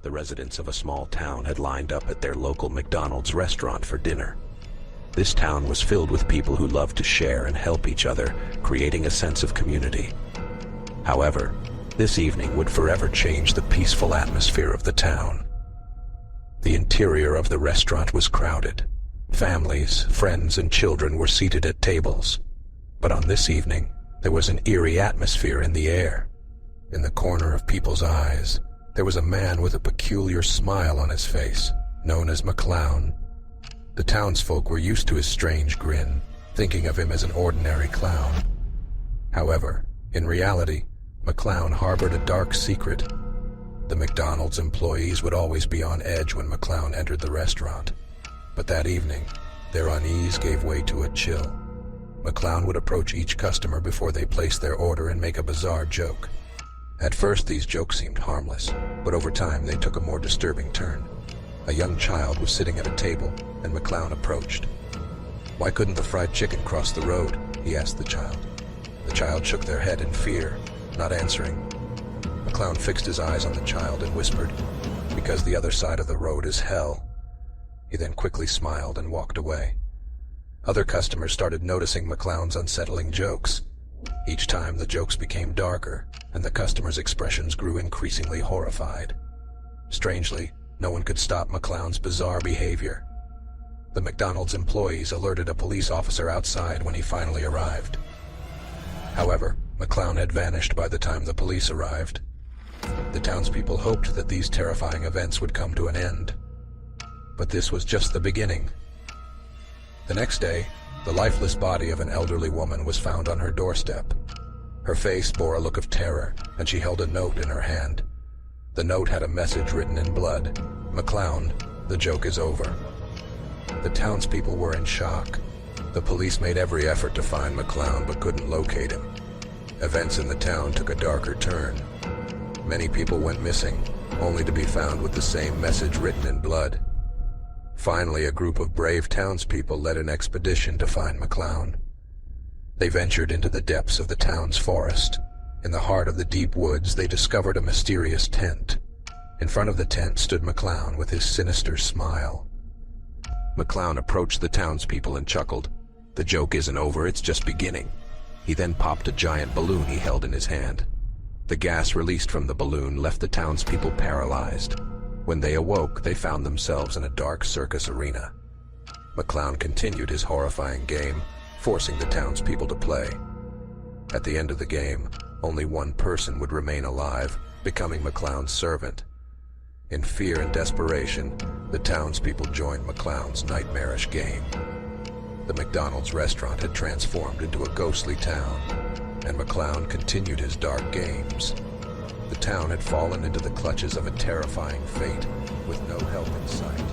the residents of a small town had lined up at their local McDonald's restaurant for dinner. This town was filled with people who loved to share and help each other, creating a sense of community. However, this evening would forever change the peaceful atmosphere of the town. The interior of the restaurant was crowded. Families, friends, and children were seated at tables. But on this evening, there was an eerie atmosphere in the air. In the corner of people's eyes, there was a man with a peculiar smile on his face, known as McClown. The townsfolk were used to his strange grin, thinking of him as an ordinary clown. However, in reality, McClown harbored a dark secret. The McDonald's employees would always be on edge when McClown entered the restaurant. But that evening, their unease gave way to a chill. McClown would approach each customer before they placed their order and make a bizarre joke. At first, these jokes seemed harmless, but over time they took a more disturbing turn. A young child was sitting at a table, and McClown approached. "Why couldn't the fried chicken cross the road?" he asked the child. The child shook their head in fear, not answering. McClown fixed his eyes on the child and whispered, "Because the other side of the road is hell." He then quickly smiled and walked away. Other customers started noticing McClown's unsettling jokes. Each time the jokes became darker, and the customers' expressions grew increasingly horrified. Strangely, no one could stop McClown's bizarre behavior. The McDonald's employees alerted a police officer outside when he finally arrived. However, McClown had vanished by the time the police arrived. The townspeople hoped that these terrifying events would come to an end. But this was just the beginning. The next day, the lifeless body of an elderly woman was found on her doorstep. Her face bore a look of terror, and she held a note in her hand. The note had a message written in blood: "McClown, the joke is over." The townspeople were in shock. The police made every effort to find McClown but couldn't locate him. Events in the town took a darker turn. Many people went missing, only to be found with the same message written in blood. Finally, a group of brave townspeople led an expedition to find McClown. They ventured into the depths of the town's forest. In the heart of the deep woods, they discovered a mysterious tent. In front of the tent stood McClown with his sinister smile. McClown approached the townspeople and chuckled. "The joke isn't over, it's just beginning." He then popped a giant balloon he held in his hand. The gas released from the balloon left the townspeople paralyzed. When they awoke, they found themselves in a dark circus arena. McClown continued his horrifying game, forcing the townspeople to play. At the end of the game, only one person would remain alive, becoming McClown's servant. In fear and desperation, the townspeople joined McClown's nightmarish game. The McDonald's restaurant had transformed into a ghostly town, and McClown continued his dark games. The town had fallen into the clutches of a terrifying fate, with no help in sight.